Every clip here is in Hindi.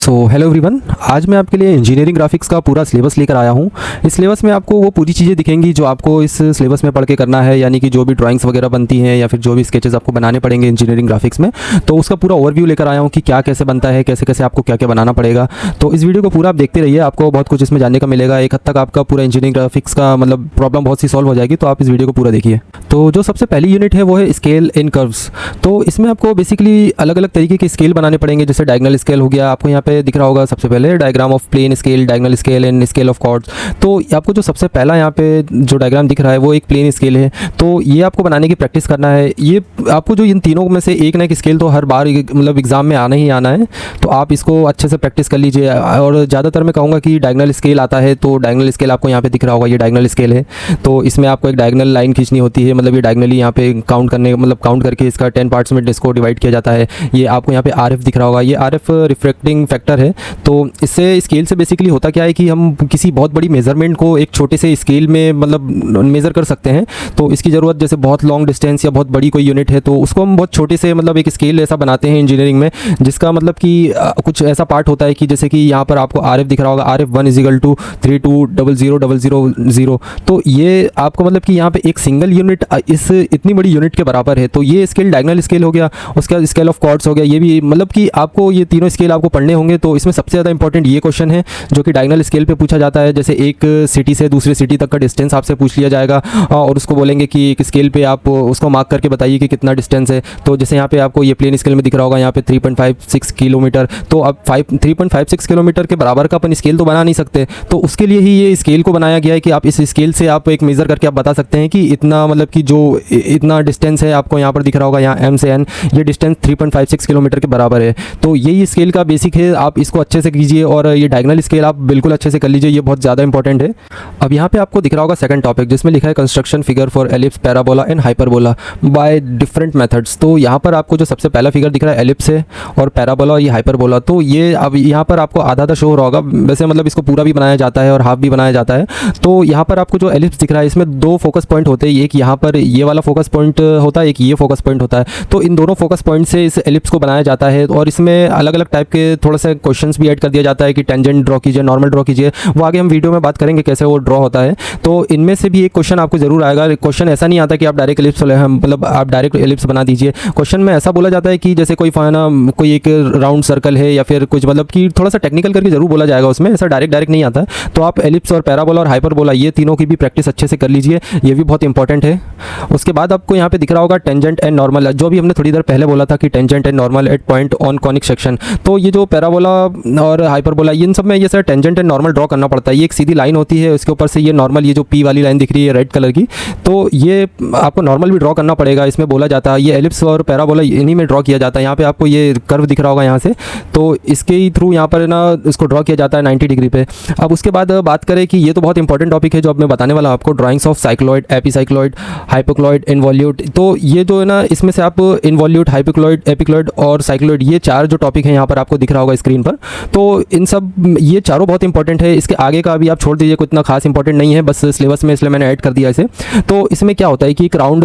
हेलो एवरीवन, आज मैं आपके लिए इंजीनियरिंग ग्राफिक्स का पूरा सिलेबस लेकर आया हूँ। इस सिलेबस में आपको वो पूरी चीज़ें दिखेंगी जो आपको इस सिलेबस में पढ़ के करना है, यानी कि जो भी ड्राइंग्स वगैरह बनती हैं या फिर जो भी स्केचेस आपको बनाने पड़ेंगे इंजीनियरिंग ग्राफिक्स में, तो उसका पूरा ओवरव्यू लेकर आया हूँ कि क्या कैसे बनता है, कैसे कैसे आपको क्या क्या बनाना पड़ेगा। तो इस वीडियो को पूरा आप देखते रहिए, आपको बहुत कुछ इसमें जानने का मिलेगा। एक हद तक आपका पूरा इंजीनियरिंग ग्राफिक्स का मतलब प्रॉब्लम बहुत सी सॉल्व हो जाएगी, तो आप इस वीडियो को पूरा देखिए। तो जो सबसे पहली यूनिट है वो है स्केल इन कर्व्स। तो इसमें आपको बेसिकली अलग अलग तरीके के स्केल बनाने पड़ेंगे। जैसे डायगोनल स्केल हो गया, आपको यहाँ पे दिख रहा होगा सबसे पहले diagram of plane scale, diagonal scale and scale of chords. तो आपको जो सबसे पहला यहाँ पे जो डायग्राम दिख रहा है वो एक प्लेन स्केल है। तो ये आपको बनाने की प्रैक्टिस करना है। ये आपको जो इन तीनों में से एक ना एक स्केल तो हर बार मतलब एग्जाम में आना ही आना है, तो आप इसको अच्छे से प्रैक्टिस कर लीजिए। और ज़्यादातर मैं कहूँगा कि डायगोनल स्केल आता है, तो डायगोनल स्केल आपको यहाँ पे दिख रहा होगा, ये डायगोनल स्केल है। तो इसमें आपको एक डायगोनल लाइन खींचनी होती है, मतलब ये डायगोनली यहाँ पे काउंट करने मतलब काउंट करके इसका 10 पार्ट्स में इसको डिवाइड किया जाता है। ये आपको यहाँ पे RF दिख रहा होगा, ये RF रिफ्रैक्टिंग फैक्टर है। तो इससे स्केल से बेसिकली होता क्या है कि हम किसी बहुत बड़ी मेजरमेंट को एक छोटे से स्केल में मतलब मेज़र कर सकते हैं। तो इसकी ज़रूरत जैसे बहुत लॉन्ग डिस्टेंस या बहुत बड़ी कोई यूनिट है, तो उसको हम बहुत छोटे से मतलब एक स्केल ऐसा बनाते हैं इंजीनियरिंग में, जिसका मतलब कि कुछ ऐसा पार्ट होता है कि जैसे कि यहाँ पर आपको RF दिख रहा होगा, RF 1 = 32000000। तो ये आपको मतलब कि यहाँ पे एक सिंगल यूनिट इस इतनी बड़ी यूनिट के बराबर है। तो ये स्केल डायगोनल स्केल हो गया। उसके बाद स्केल ऑफ कॉर्ड्स हो गया। ये भी मतलब कि आपको ये तीनों स्केल आपको पढ़ने होंगे। तो इसमें सबसे ज़्यादा इंपॉर्टेंट ये क्वेश्चन है जो कि डायगोनल स्केल पे पूछा जाता है। जैसे एक सिटी से दूसरे सिटी तक का डिस्टेंस आपसे पूछ लिया जाएगा और उसको बोलेंगे कि एक स्केल पे आप उसको मार्क करके बताइए कि कितना डिस्टेंस है। तो जैसे यहाँ पे आपको ये प्लेन स्केल में दिख रहा होगा, यहाँ पे 3.56 किलोमीटर। तो अब 3.56 किलोमीटर के बराबर का अपन स्केल तो बना नहीं सकते, तो उसके लिए ही ये स्केल को बनाया गया है कि आप इस स्केल से आप एक मेज़र करके आप बता सकते हैं कि इतना मतलब कि जो इतना डिस्टेंस है आपको यहाँ पर दिख रहा होगा, यहाँ M से N, ये डिस्टेंस 3.56 किलोमीटर के बराबर है। तो यही स्केल का बेसिक है, आप इसको अच्छे से कीजिए और ये डायगोनल स्केल आप बिल्कुल अच्छे से कर लीजिए, ये बहुत ज़्यादा इंपॉर्टेंट है। अब यहाँ पे आपको दिख रहा होगा सेकंड टॉपिक, जिसमें लिखा है construction figure for ellipse, parabola and hyperbola by different methods. तो यहाँ पर आपको जो सबसे पहला फिगर दिख रहा है एलिप्स है, और पैराबोला और ये हाइपरबोला। तो ये अब यहाँ पर आपको आधा आधा शो हो रहा होगा, वैसे मतलब इसको पूरा भी बनाया जाता है और हाफ भी बनाया जाता है। तो यहाँ पर आपको जो एलिप्स दिख रहा है इसमें दो फोकस पॉइंट होते हैं, एक यहाँ पर ये वाला फोकस पॉइंट होता है, एक ये फोकस पॉइंट होता है। तो इन दोनों फोकस पॉइंट से इस एलिप्स को बनाया जाता है, और इसमें अलग अलग टाइप के थोड़ा सा क्वेश्चंस भी ऐड कर दिया जाता है कि टेंजेंट ड्रॉ कीजिए, नॉर्मल ड्रॉ कीजिए। वो आगे हम वीडियो में बात करेंगे कैसे वो ड्रॉ होता है। तो इनमें से भी एक क्वेश्चन आपको जरूर आएगा। क्वेश्चन ऐसा नहीं आता कि आप डायरेक्ट एलिप्स मतलब आप डायरेक्ट एलिप्स बना दीजिए। क्वेश्चन में ऐसा बोला जाता है कि जैसे कोई कोई एक राउंड सर्कल है या फिर कुछ मतलब कि थोड़ा सा टेक्निकल करके जरूर बोला जाएगा उसमें, ऐसा डायरेक्ट नहीं आता। तो आप एलिप्स और पैराबोला और हाइपरबोला ये तीनों की भी प्रैक्टिस अच्छे से कर लीजिए, ये भी बहुत इंपॉर्टेंट है। उसके बाद आपको यहाँ पे दिख रहा होगा टेंजेंट एंड नॉर्मल, जो भी हमने थोड़ी देर पहले बोला था कि tangent and normal at point on conic section. तो ये जो पैराबोला और हाइपरबोला इन सब में ये sir tangent and normal draw करना पड़ता है। ये एक सीधी लाइन होती है, उसके ऊपर से ये नॉर्मल, ये जो P वाली लाइन दिख रही है रेड कलर की, तो ये आपको नॉर्मल भी ड्रॉ करना पड़ेगा। इसमें बोला जाता है ये एलिप्स और पैराबोला इन्हीं में ड्रॉ किया जाता है। यहाँ पे आपको ये कर्व दिख रहा होगा यहाँ से, तो इसके ही थ्रू यहाँ पर ना इसको ड्रॉ किया जाता है 90 डिग्री पे। अब उसके बाद बात करें कि ये तो बहुत इंपॉर्टेंट टॉपिक है जो अब मैं बताने वाला आपको, ड्राइंग्स ऑफ साइक्लॉइड, एपीसाइक्लॉइड, हाइपोक्लॉइड, इनवॉल्यूट। तो ये जो है ना इसमें से आप इनवॉल्यूट, हाइपोक्लॉइड, एपिक्लॉइड और साइक्लॉइड, ये चार जो टॉपिक है यहाँ पर आपको दिख रहा होगा स्क्रीन पर। तो इन सब ये चारों बहुत इंपॉर्टेंट है। इसके आगे का अभी आप छोड़ दीजिए, कोई इतना खास इंपॉर्टेंट नहीं है, बस सिलेबस में इसलिए मैंने ऐड कर दिया इसे। तो इसमें क्या होता है कि एक राउंड,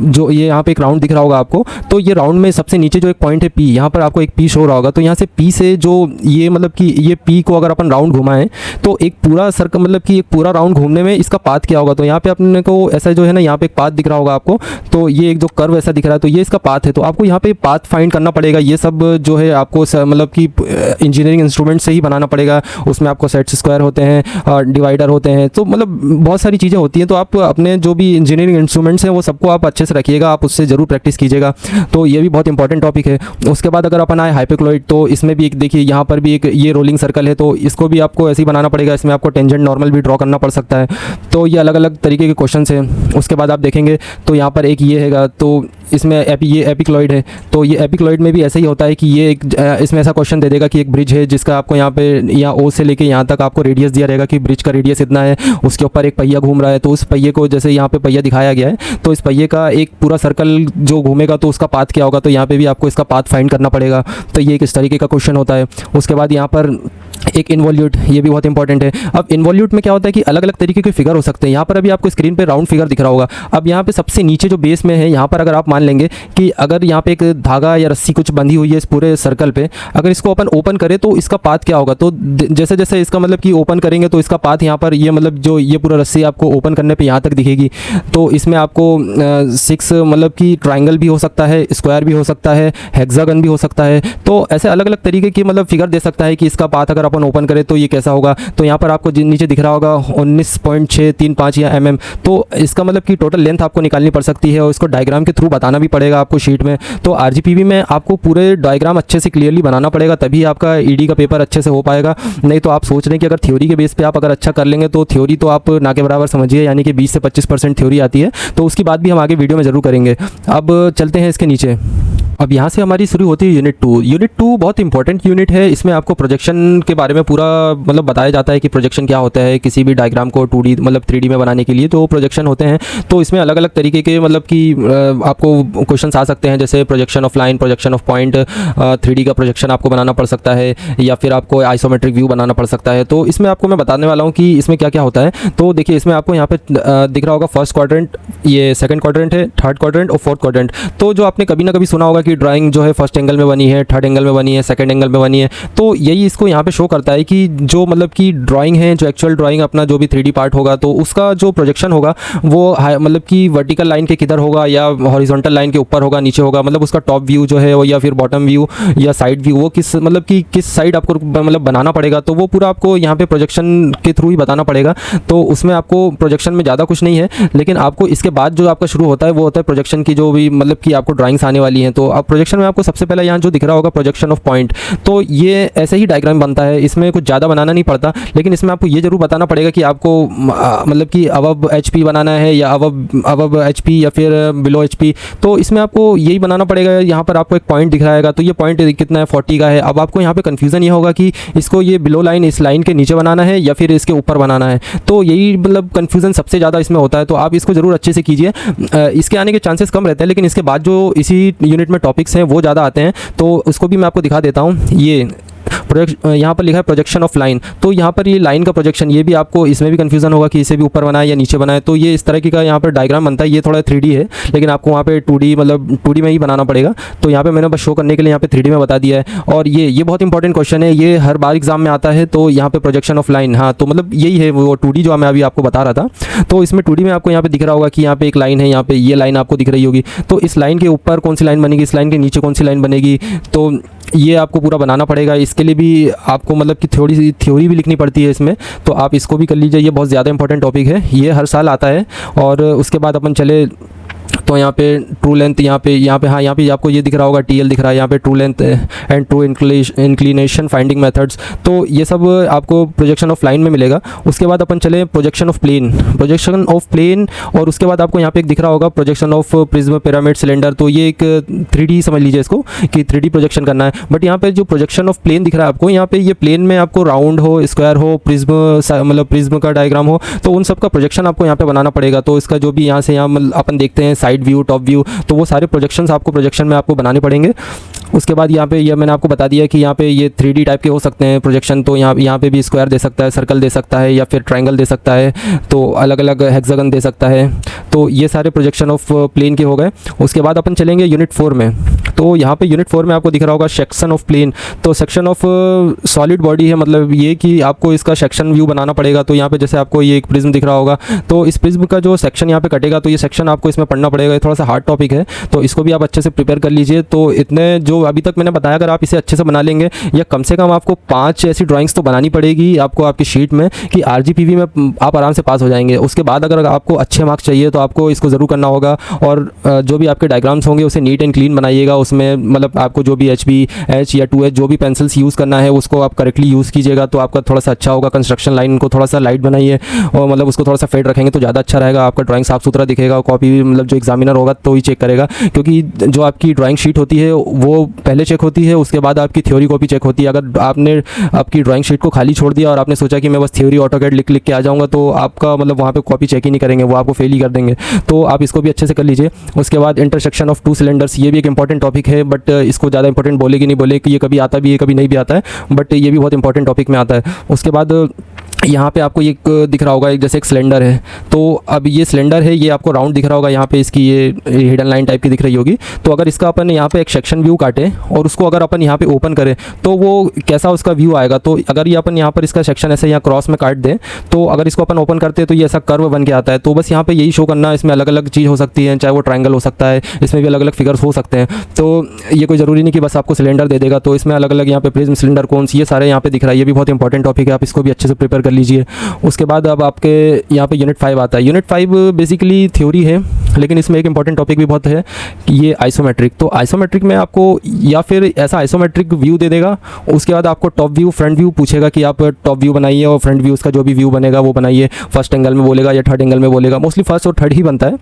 जो ये यहाँ पे एक राउंड दिख रहा होगा आपको, तो ये राउंड में सबसे नीचे जो एक पॉइंट है P, यहाँ पर आपको एक P शो हो रहा होगा। तो यहाँ से P से जो ये मतलब कि ये P को अगर अपन राउंड घुमाएं तो एक पूरा सर्कल मतलब कि एक पूरा राउंड घूमने में इसका पाथ क्या होगा। तो यहाँ पे अपने को ऐसा जो है ना यहाँ पे एक पाथ दिख रहा होगा आपको, तो ये एक जो कर्व ऐसा दिख रहा है, तो ये इसका पाथ है। तो आपको यहाँ पे पाथ फाइंड करना पड़ेगा। ये सब जो है आपको मतलब कि इंजीनियरिंग इंस्ट्रूमेंट से ही बनाना पड़ेगा। उसमें आपको सेट्स स्क्वायर होते हैं, डिवाइडर होते हैं, तो मतलब बहुत सारी चीज़ें होती हैं। तो आप अपने जो भी इंजीनियरिंग इंस्ट्रूमेंट्स हैं वो सबको आप अच्छे से रखिएगा, आप उससे ज़रूर प्रैक्टिस कीजिएगा। तो ये भी बहुत इंपॉर्टेंट टॉपिक है। उसके बाद अगर अपन आए हाइपोक्लॉइड, तो इसमें भी एक देखिए यहाँ पर भी एक ये रोलिंग सर्कल है, तो इसको भी आपको ऐसे ही बनाना पड़ेगा। इसमें आपको टेंजेंट नॉर्मल भी ड्रॉ करना पड़ सकता है। तो ये अलग अलग तरीके के क्वेश्चन हैं। उसके बाद आप देखेंगे तो यहाँ पर एक ये हैगा, तो इसमें ये एपिक्लॉइड है। तो ये एपिक्लॉइड में भी ऐसा ही होता है कि ये एक इसमें ऐसा क्वेश्चन दे देगा कि एक ब्रिज है जिसका आपको यहाँ पे यहाँ O से लेके यहाँ तक आपको रेडियस दिया रहेगा कि ब्रिज का रेडियस इतना है। उसके ऊपर एक पहिया घूम रहा है, तो उस पहिए को जैसे यहाँ पे पहिया दिखाया गया है, तो इस पहिए का एक पूरा सर्कल जो घूमेगा तो उसका पाथ क्या होगा। तो यहाँ पे भी आपको इसका पाथ फाइंड करना पड़ेगा। तो ये किस तरीके का क्वेश्चन होता है। उसके बाद यहाँ पर एक इन्वॉल्यूट, ये भी बहुत इंपॉर्टेंट है। अब इन्वॉल्यूट में क्या होता है कि अलग अलग तरीके के फिगर हो सकते हैं। यहाँ पर अभी आपको स्क्रीन पे राउंड फिगर दिख रहा होगा। अब यहाँ पे सबसे नीचे जो बेस में है, यहाँ पर अगर आप मान लेंगे कि अगर यहाँ पे एक धागा या रस्सी कुछ बंधी हुई है इस पूरे सर्कल पे, अगर इसको अपन ओपन करें तो इसका पाथ क्या होगा। तो जैसे जैसे इसका मतलब कि ओपन करेंगे तो इसका पाथ यहाँ पर ये मतलब जो ये पूरा रस्सी आपको ओपन करने पर यहाँ तक दिखेगी। तो इसमें आपको 6 मतलब कि ट्राइंगल भी हो सकता है, स्क्वायर भी हो सकता है, हेक्सागन भी हो सकता है। तो ऐसे अलग अलग तरीके की मतलब फिगर दे सकता है कि इसका पाथ अगर अपन ओपन करें तो ये कैसा होगा। तो यहाँ पर आपको नीचे दिख रहा होगा 19.635 या mm। तो इसका मतलब कि टोटल लेंथ आपको निकालनी पड़ सकती है और इसको डायग्राम के थ्रू बताना भी पड़ेगा आपको शीट में। तो आरजीपीवी में आपको पूरे डायग्राम अच्छे से क्लियरली बनाना पड़ेगा, तभी आपका ईडी का पेपर अच्छे से हो पाएगा। नहीं तो आप सोच रहे हैं कि अगर थ्योरी के बेस पे आप अगर अच्छा कर लेंगे तो थ्योरी तो आप ना के बराबर समझिए, यानी कि 20 से 25% थ्योरी आती है। तो उसकी बात भी हम आगे वीडियो में ज़रूर करेंगे। अब चलते हैं इसके नीचे। अब यहाँ से हमारी शुरू होती है यूनिट 2। यूनिट 2 बहुत इंपॉर्टेंट यूनिट है। इसमें आपको प्रोजेक्शन के बारे में पूरा मतलब बताया जाता है कि प्रोजेक्शन क्या होता है। किसी भी डायग्राम को 2D मतलब 3D में बनाने के लिए तो प्रोजेक्शन होते हैं। तो इसमें अलग अलग तरीके के मतलब कि आपको क्वेश्चंस आ सकते हैं, जैसे projection of line, projection of point, 3D का प्रोजेक्शन आपको बनाना पड़ सकता है, या फिर आपको आइसोमेट्रिक व्यू बनाना पड़ सकता है। तो इसमें आपको मैं बताने वाला हूँ कि इसमें क्या क्या होता है। तो देखिए, इसमें आपको यहाँ पे दिख रहा होगा फर्स्ट क्वाड्रेंट, ये सेकंड क्वाड्रेंट है, थर्ड क्वाड्रेंट और फोर्थ क्वाड्रेंट। तो जो आपने कभी ना कभी सुना होगा कि ड्राइंग जो है फर्स्ट एंगल में बनी है, थर्ड एंगल में बनी है, सेकंड एंगल में बनी है। तो यही इसको यहाँ पे शो करता है कि जो मतलब कि ड्राइंग है, जो एक्चुअल ड्राइंग अपना जो भी 3D पार्ट होगा तो उसका जो प्रोजेक्शन होगा वो मतलब कि वर्टिकल लाइन के किधर होगा या हॉरिजॉन्टल लाइन के ऊपर होगा, नीचे होगा। मतलब उसका टॉप व्यू जो है वो, या फिर बॉटम व्यू या साइड व्यू, वो किस मतलब कि किस साइड आपको मतलब बनाना पड़ेगा। तो वो पूरा आपको यहाँ पे प्रोजेक्शन के थ्रू ही बताना पड़ेगा। तो उसमें आपको प्रोजेक्शन में ज़्यादा कुछ नहीं है, लेकिन आपको इसके बाद जो आपका शुरू होता है वो होता है प्रोजेक्शन की, जो भी मतलब कि आपको ड्राइंग्स आने वाली हैं। तो अब प्रोजेक्शन में आपको सबसे पहले यहाँ जो दिख रहा होगा प्रोजेक्शन ऑफ पॉइंट, तो ये ऐसे ही डायग्राम बनता है। इसमें कुछ ज़्यादा बनाना नहीं पड़ता, लेकिन इसमें आपको ये जरूर बताना पड़ेगा कि आपको मतलब कि अबव HP बनाना है या अबव HP या फिर बिलो HP। तो इसमें आपको यही बनाना पड़ेगा। यहाँ पर आपको एक पॉइंट दिख रहा है, तो ये पॉइंट कितना है, 40 का है। अब आपको यहाँ पे कन्फ्यूज़न ये होगा कि इसको ये बिलो लाइन इस लाइन के नीचे बनाना है या फिर इसके ऊपर बनाना है। तो यही मतलब कन्फ्यूज़न सबसे ज़्यादा इसमें होता है। तो आप इसको ज़रूर अच्छे से कीजिए। इसके आने के चांसेस कम रहते हैं, लेकिन इसके बाद जो इसी यूनिट में टॉपिक्स हैं वो ज़्यादा आते हैं। तो उसको भी मैं आपको दिखा देता हूँ। ये यहाँ पर लिखा है प्रोजेक्शन ऑफ लाइन। तो यहाँ पर ये लाइन का प्रोजेक्शन, ये भी आपको इसमें भी कन्फ्यूज़न होगा कि इसे भी ऊपर बनाए या नीचे बनाए। तो ये इस तरह की का यहाँ पर डायग्राम बनता है। ये थोड़ा 3D है, लेकिन आपको वहाँ पे 2D मतलब 2D में ही बनाना पड़ेगा। तो यहाँ पे मैंने बस शो करने के लिए यहाँ पे 3D में बता दिया है। और ये बहुत इंपॉर्टेंट क्वेश्चन है, ये हर बार एग्जाम में आता है। तो यहाँ पे प्रोजेक्शन ऑफ लाइन, हाँ, तो मतलब यही है वो 2D जो मैं अभी आपको बता रहा था। तो इसमें 2D में आपको यहाँ पे दिख रहा होगा कि यहाँ पे एक लाइन है, यहाँ पे ये लाइन आपको दिख रही होगी। तो इस लाइन के ऊपर कौन सी लाइन बनेगी, इस लाइन के नीचे कौन सी लाइन बनेगी, तो ये आपको पूरा बनाना पड़ेगा। इसके लिए भी आपको मतलब कि थ्योरी भी लिखनी पड़ती है इसमें। तो आप इसको भी कर लीजिए, ये बहुत ज़्यादा इंपॉर्टेंट टॉपिक है, ये हर साल आता है। और उसके बाद अपन चले तो यहाँ पे ट्रू लेंथ, यहाँ पे हाँ, यहाँ पे आपको ये दिख रहा होगा TL दिख रहा है, यहाँ पे true length and true inclination finding methods. तो ये सब आपको प्रोजेक्शन ऑफ लाइन में मिलेगा। उसके बाद अपन चले प्रोजेक्शन ऑफ प्लेन, और उसके बाद आपको यहाँ पे एक दिख रहा होगा projection of prism, pyramid, cylinder. तो ये एक 3D समझ लीजिए इसको कि 3D प्रोजेक्शन करना है। बट यहाँ पे जो प्रोजेक्शन ऑफ प्लेन दिख रहा है आपको, यहाँ पे ये प्लेन में आपको राउंड हो, स्क्वायर हो, प्रिज्म मतलब प्रिज्म का डायग्राम हो, तो उन सब का प्रोजेक्शन आपको यहाँ पे बनाना पड़ेगा। तो इसका जो भी यहाँ से यहाँ अपन देखते हैं साइड व्यू, टॉप व्यू, तो वो सारे प्रोजेक्शंस आपको प्रोजेक्शन में आपको बनाने पड़ेंगे। उसके बाद यहाँ पे ये मैंने आपको बता दिया कि यहाँ पे ये 3D टाइप के हो सकते हैं प्रोजेक्शन। तो यहाँ पे भी स्क्वायर दे सकता है, सर्कल दे सकता है, या फिर ट्रायंगल दे सकता है, तो अलग अलग हेक्सागन दे सकता है। तो ये सारे प्रोजेक्शन ऑफ प्लेन के हो गए। उसके बाद अपन चलेंगे यूनिट 4 में। तो यहाँ पे यूनिट 4 में आपको दिख रहा होगा सेक्शन ऑफ प्लेन। तो सेक्शन ऑफ सॉलिड बॉडी है, मतलब ये कि आपको इसका सेक्शन व्यू बनाना पड़ेगा। तो यहाँ पे जैसे आपको ये एक प्रिज्म दिख रहा होगा, तो इस प्रिज्म का जो सेक्शन यहाँ पे कटेगा, तो ये सेक्शन आपको इसमें पढ़ना पड़ेगा। थोड़ा सा हार्ड टॉपिक है, तो इसको भी आप अच्छे से प्रिपेयर कर लीजिए। तो इतने जो अभी तक मैंने बताया, अगर आप इसे अच्छे से बना लेंगे, या कम से कम आपको 5 ऐसी ड्राइंग्स तो बनानी पड़ेगी आपको आपकी शीट में, कि आरजीपीवी में आप आराम से पास हो जाएंगे। उसके बाद अगर आपको अच्छे मार्क्स चाहिए तो आपको इसको ज़रूर करना होगा। और जो भी आपके डायग्राम्स होंगे उसे नीट एंड क्लीन बनाइएगा। उसमें मतलब आपको जो भी HB, H या 2H जो भी पेंसिल्स यूज़ करना है उसको आप करेक्टली यूज़ कीजिएगा, तो आपका थोड़ा सा अच्छा होगा। कंस्ट्रक्शन लाइन को थोड़ा सा लाइट बनाइए, और मतलब उसको थोड़ा सा फेड रखेंगे तो ज़्यादा अच्छा रहेगा। आपका ड्राइंग साफ सुथरा दिखेगा, कॉपी मतलब जो एग्जामिनर होगा तो ही चेक करेगा, क्योंकि जो आपकी ड्राइंग शीट होती है वो पहले चेक होती है, उसके बाद आपकी थ्योरी कॉपी चेक होती है। अगर आपने आपकी ड्राइंग शीट को खाली छोड़ दिया और आपने सोचा कि मैं बस थ्योरी ऑटोकैड लिख लिख के आ जाऊँगा, तो आपका मतलब वहाँ पे कॉपी चेक ही नहीं करेंगे, वो आपको फेल ही कर देंगे। तो आप इसको भी अच्छे से कर लीजिए। उसके बाद इंटरसेक्शन ऑफ 2 सिलेंडर्स, ये भी एक इंपॉर्टेंट टॉपिक है, बट इसको ज़्यादा इंपॉर्टेंट बोले कि नहीं बोले कि ये कभी आता भी है कभी नहीं भी आता है, बट ये भी बहुत इंपॉर्टेंट टॉपिक में आता है। उसके बाद यहाँ पे आपको एक दिख रहा होगा, एक जैसे एक सिलेंडर है, तो अब ये सिलेंडर है, ये आपको राउंड दिख रहा होगा, यहाँ पे इसकी ये हिडन लाइन टाइप की दिख रही होगी। तो अगर इसका अपन यहाँ पे एक सेक्शन व्यू काटें और उसको अगर अपन यहाँ पे ओपन करें तो वो कैसा उसका व्यू आएगा। तो अगर ये अपन यहाँ पर इसका सेक्शन ऐसे यहाँ क्रॉस में काट दें, तो अगर इसको अपन ओपन करते हैं तो ये ऐसा कर्व बन के आता है। तो बस यहाँ पे यही शो करना, इसमें अलग अलग चीज़ हो सकती है, चाहे वो ट्रायंगल हो सकता है, इसमें भी अलग अलग फिगर्स हो सकते हैं। तो ये कोई ज़रूरी नहीं कि बस आपको सिलेंडर दे देगा, तो इसमें अलग अलग यहाँ पे प्रिज्म, सिलेंडर, कोन्स, ये सारे यहाँ पे दिख रहा है। ये भी बहुत इंपॉर्टेंट टॉपिक है, आप इसको भी अच्छे से प्रिपेयर कर लीजिए। उसके बाद अब आपके यहाँ पे यूनिट 5 आता है। यूनिट 5 बेसिकली थ्योरी है, लेकिन इसमें एक इंपॉर्टेंट टॉपिक भी बहुत है, ये आइसोमेट्रिक। तो आइसोमेट्रिक में आपको या फिर ऐसा आइसोमेट्रिक व्यू दे देगा, उसके बाद आपको टॉप व्यू, फ्रंट व्यू पूछेगा कि आप टॉप व्यू बनाइए और फ्रंट व्यू, उसका जो भी व्यू बनेगा वो बनाइए। फर्स्ट एंगल में बोलेगा या थर्ड एंगल में बोलेगा, मोस्टली फर्स्ट और थर्ड ही बनता है।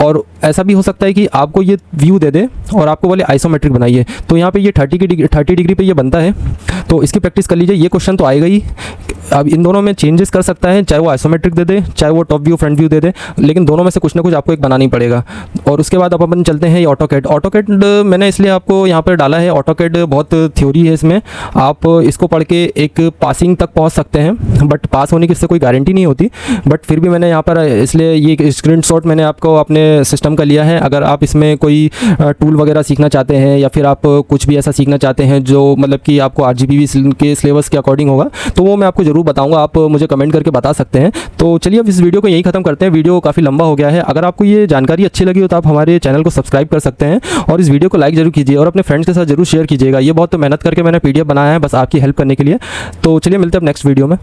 और ऐसा भी हो सकता है कि आपको ये व्यू दे दे और आपको बोले आइसोमेट्रिक बनाइए, तो यहाँ पे ये 30 डिग्री पे ये बनता है। तो इसकी प्रैक्टिस कर लीजिए, ये क्वेश्चन तो आएगा ही। अब इन दोनों में चेंजेस कर सकता है, चाहे वो आइसोमेट्रिक दे दे, चाहे वो टॉप व्यू फ्रंट व्यू दे दे, लेकिन दोनों में से कुछ ना कुछ आपको एक बनाना ही पड़ेगा। और उसके बाद अब अपन चलते हैं ऑटोकैड। ऑटोकैड मैंने इसलिए आपको यहाँ पर डाला है, ऑटोकैड बहुत थ्योरी है इसमें, आप इसको पढ़ के एक पासिंग तक पहुँच सकते हैं, बट पास होने की इससे कोई गारंटी नहीं होती। बट फिर भी मैंने यहाँ पर इसलिए ये स्क्रीनशॉट मैंने आपको अपने सिस्टम का लिया है। अगर आप इसमें कोई टूल वगैरह सीखना चाहते हैं या फिर आप कुछ भी ऐसा सीखना चाहते हैं जो मतलब कि आपको RGB के सिलेबस के अकॉर्डिंग होगा, तो वो मैं आपको ज़रूर बताऊंगा, आप मुझे कमेंट करके बता सकते हैं। तो चलिए अब इस वीडियो को यहीं ख़त्म करते हैं, वीडियो काफ़ी लंबा हो गया है। अगर आपको ये जानकारी अच्छी लगी हो तो आप हमारे चैनल को सब्सक्राइब कर सकते हैं और इस वीडियो को लाइक ज़रूर कीजिए और अपने फ्रेंड्स के साथ ज़रूर शेयर कीजिएगा। ये बहुत मेहनत करके मैंने PDF बनाया है बस आपकी हेल्प करने के लिए। तो चलिए मिलते हैं अब नेक्स्ट वीडियो में।